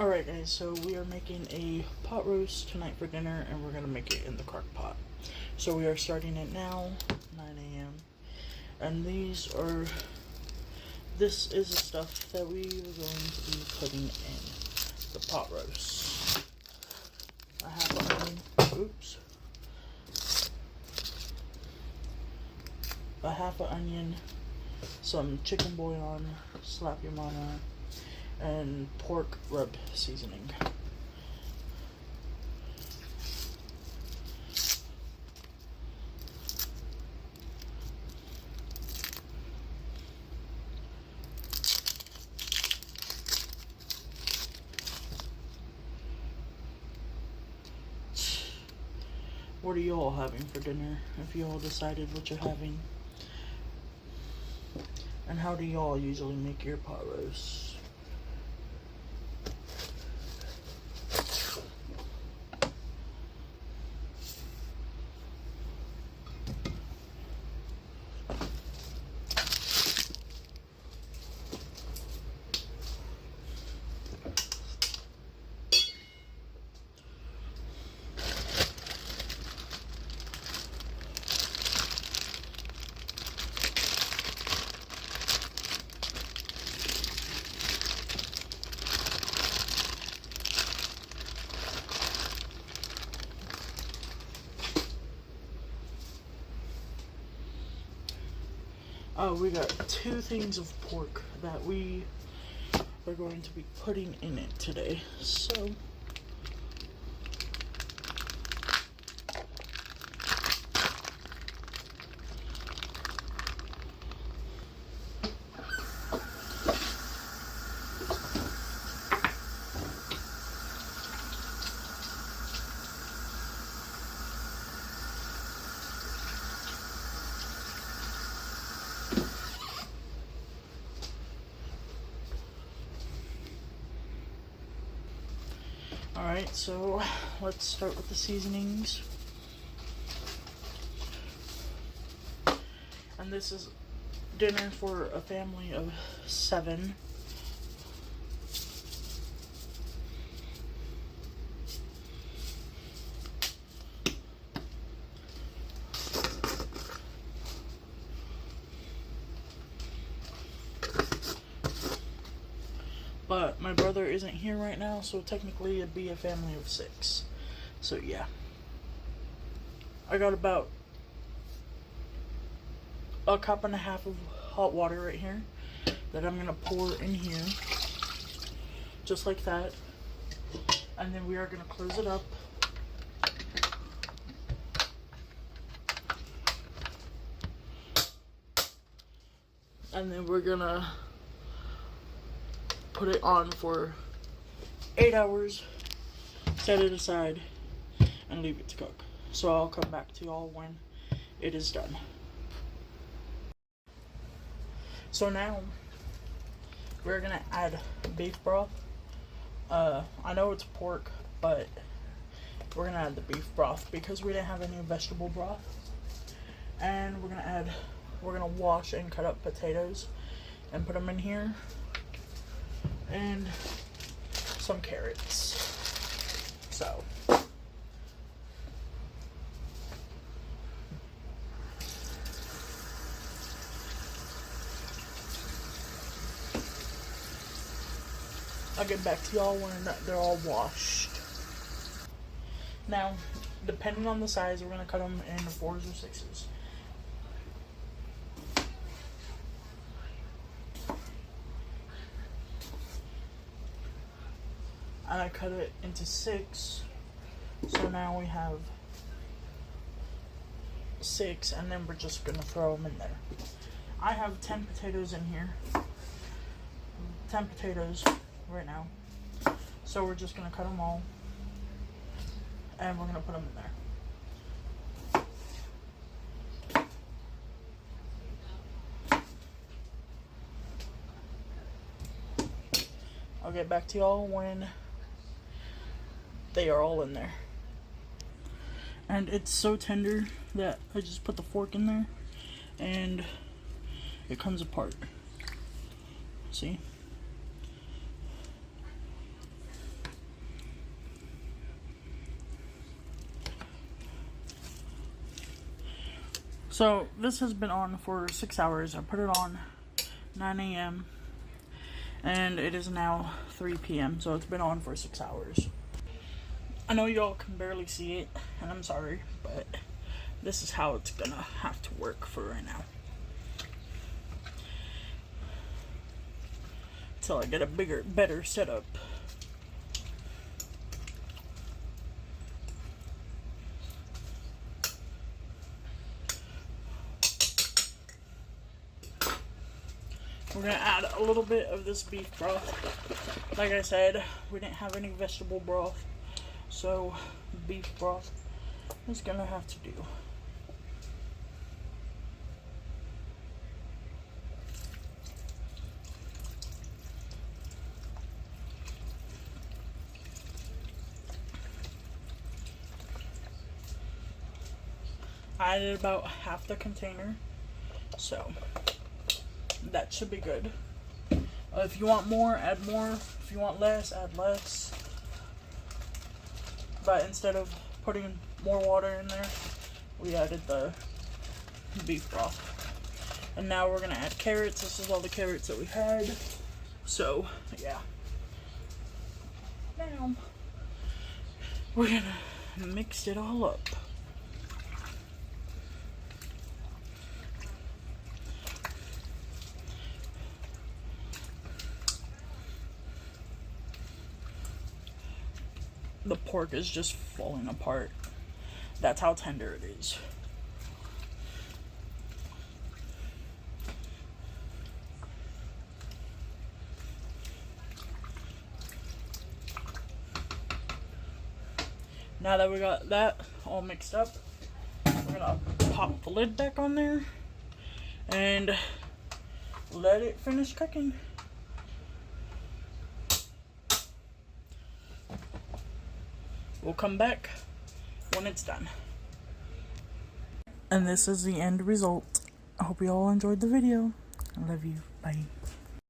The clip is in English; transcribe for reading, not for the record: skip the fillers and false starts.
Alright guys, so we are making a pot roast tonight for dinner, and we're going to make it in the crock pot. So we are starting it now, 9 a.m. And this is the stuff that we are going to be putting in the pot roast. A half onion, a half an onion, some chicken bouillon, slap your mama, and pork rub seasoning. What are you all having for dinner, if you all decided what you're having? And how do y'all usually make your pot roast? Oh, we got 2 things of pork that we are going to be putting in it today. So, alright, so let's start with the seasonings. And this is dinner for a family of 7. But my brother isn't here right now, so technically it'd be a family of 6. So yeah. I got about a cup and a half of hot water right here that I'm gonna pour in here. Just like that. And then we are gonna close it up. And then we're gonna put it on for 8 hours, set it aside, and leave it to cook. So I'll come back to y'all when it is done. So now we're gonna add beef broth. I know it's pork, but we're gonna add the beef broth because we didn't have any vegetable broth. And we're gonna wash and cut up potatoes and put them in here. And some carrots. So I'll get back to y'all when they're all washed. Now, depending on the size, we're gonna cut them into 4s or 6s. And I cut it into 6, so now we have 6, and then we're just gonna throw them in there. I have 10 potatoes in here, 10 potatoes right now, so we're just gonna cut them all, and we're gonna put them in there. I'll get back to y'all when they are all in there. And it's so tender that I just put the fork in there and it comes apart. See? So this has been on for 6 hours. I put it on 9 a.m. and it is now 3 p.m. So it's been on for 6 hours. I know y'all can barely see it, and I'm sorry, but this is how it's gonna have to work for right now. Till I get a better setup. We're gonna add a little bit of this beef broth. Like I said, we didn't have any vegetable broth, so beef broth is gonna have to do. I added about half the container, so that should be good. If you want more, add more. If you want less, add less. But instead of putting more water in there, we added the beef broth. And now we're gonna add carrots. This is all the carrots that we had. So, yeah. Now, we're gonna mix it all up. The pork is just falling apart. That's how tender it is. Now that we got that all mixed up, we're gonna pop the lid back on there and let it finish cooking. We'll come back when it's done. And this is the end result. I hope you all enjoyed the video. I love you. Bye.